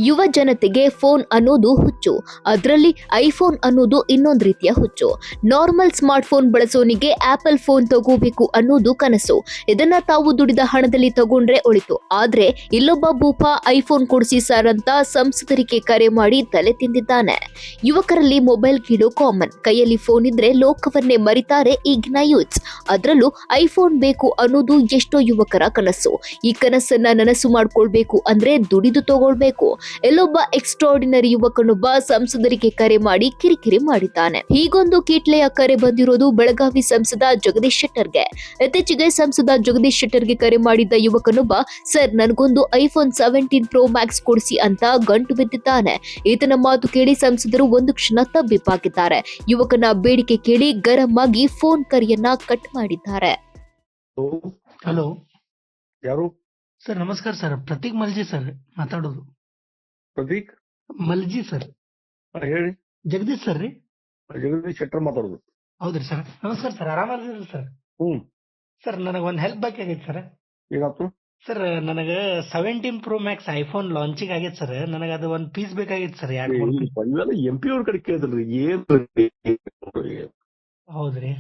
ಯುವ ಜನತೆಗೆ ಫೋನ್ ಅನ್ನೋದು ಹುಚ್ಚು. ಅದರಲ್ಲಿ ಐಫೋನ್ ಅನ್ನೋದು ಇನ್ನೊಂದು ರೀತಿಯ ಹುಚ್ಚು. ನಾರ್ಮಲ್ ಸ್ಮಾರ್ಟ್ ಫೋನ್ ಬಳಸೋನಿಗೆ ಆಪಲ್ ಫೋನ್ ತಗೋಬೇಕು ಅನ್ನೋದು ಕನಸು. ಇದನ್ನ ತಾವು ದುಡಿದ ಹಣದಲ್ಲಿ ತಗೊಂಡ್ರೆ ಒಳಿತು. ಆದ್ರೆ ಇಲ್ಲೊಬ್ಬ ಭೂಪ ಐಫೋನ್ ಕೊಡಿಸಿ ಸರ್ ಅಂತ ಸಂಸದರಿಗೆ ಕರೆ ಮಾಡಿ ತಲೆ ತಿಂದಿದ್ದಾನೆ. ಯುವಕರಲ್ಲಿ ಮೊಬೈಲ್ ಕೀಳು ಕಾಮನ್. ಕೈಯಲ್ಲಿ ಫೋನ್ ಇದ್ರೆ ಲೋಕವನ್ನೇ ಮರಿತಾರೆ ಈಗಿನ ಯೂತ್ಸ್. ಅದರಲ್ಲೂ ಐಫೋನ್ ಬೇಕು ಅನ್ನೋದು ಎಷ್ಟೋ ಯುವಕರ ಕನಸು. ಈ ಕನಸನ್ನ ನನಸು ಮಾಡ್ಕೊಳ್ಬೇಕು ಅಂದ್ರೆ ದುಡಿದು ತಗೊಳ್ಬೇಕು. ಎಲ್ಲೊಬ್ಬ ಎಕ್ಸ್ಟ್ರಾರ್ಡಿನರಿ ಯುವಕನೊಬ್ಬ ಸಂಸದರಿಗೆ ಕರೆ ಮಾಡಿ ಕಿರಿಕಿರಿ ಮಾಡಿದ್ದಾನೆ. ಹೀಗೊಂದು ಕೀಟ್ಲೆಯ ಕರೆ ಬಂದಿರೋದು ಬೆಳಗಾವಿ ಸಂಸದ ಜಗದೀಶ್ ಶೆಟ್ಟರ್ಗೆ. ಇತ್ತೀಚೆಗೆ ಸಂಸದ ಜಗದೀಶ್ ಶೆಟ್ಟರ್ಗೆ ಕರೆ ಮಾಡಿದ್ದ ಯುವಕನೊಬ್ಬ, ಸರ್ ನನಗೊಂದು ಐಫೋನ್ 17 ಪ್ರೋ ಮ್ಯಾಕ್ಸ್ ಕೊಡಿಸಿ ಅಂತ ಗಂಟು ಬಿದ್ದಿದ್ದಾನೆ. ಈತನ ಮಾತು ಕೇಳಿ ಸಂಸದರು ಒಂದು ಕ್ಷಣ ತಬ್ಬಿಬ್ಬಾಗಿದ್ದಾರೆ. ಯುವಕನ ಬೇಡಿಕೆ ಕೇಳಿ ಗರಂ ಆಗಿ ಫೋನ್ ಕರೆಯನ್ನ ಕಟ್ ಮಾಡಿದ್ದಾರೆ. ಹಲೋ ಯಾರು? ಸರ್ ನಮಸ್ಕಾರ ಸರ್, ಪ್ರತೀಕ್ ಮಲ್ಜಿ ಸರ್ ಮಾತಾಡೋದು. ಪ್ರದೀಕ್ ಮಲ್ಜಿ ಸರ್. ಹೇಳಿ. ಜಗದೀಶ್ ಸರ್ ರೀ? ಜಗದೀಶ್ ಶೆಟ್ಟರ್ ಮಾತಾಡೋದು. ಹೌದ್ರಿ ಸರ್, ನಮಸ್ಕಾರ ಸರ್, ಆರಾಮದಿರಿ ಸರ್? ಸರ್ ನನಗೆ ಒಂದು ಹೆಲ್ಪ್ ಬೇಕಾಗೈತೆ ಸರ್. ಏನಾಯ್ತು? ಸರ್ ನನಗೆ 17 ಪ್ರೋ ಮ್ಯಾಕ್ಸ್ ಐಫೋನ್ ಲಾಂಚಿಂಗ್ ಆಗೈತೆ ಸರ್. ನನಗೆ ಅದು ಒಂದು ಪೀಸ್ ಬೇಕಾಗೈತೆ ಸರ್. ಇವೆಲ್ಲ MP ಅವ್ರ ಕಡೆ ಕೇಳಿದ್ರಿ ಏನ್? ಹೌದ್ರಿ.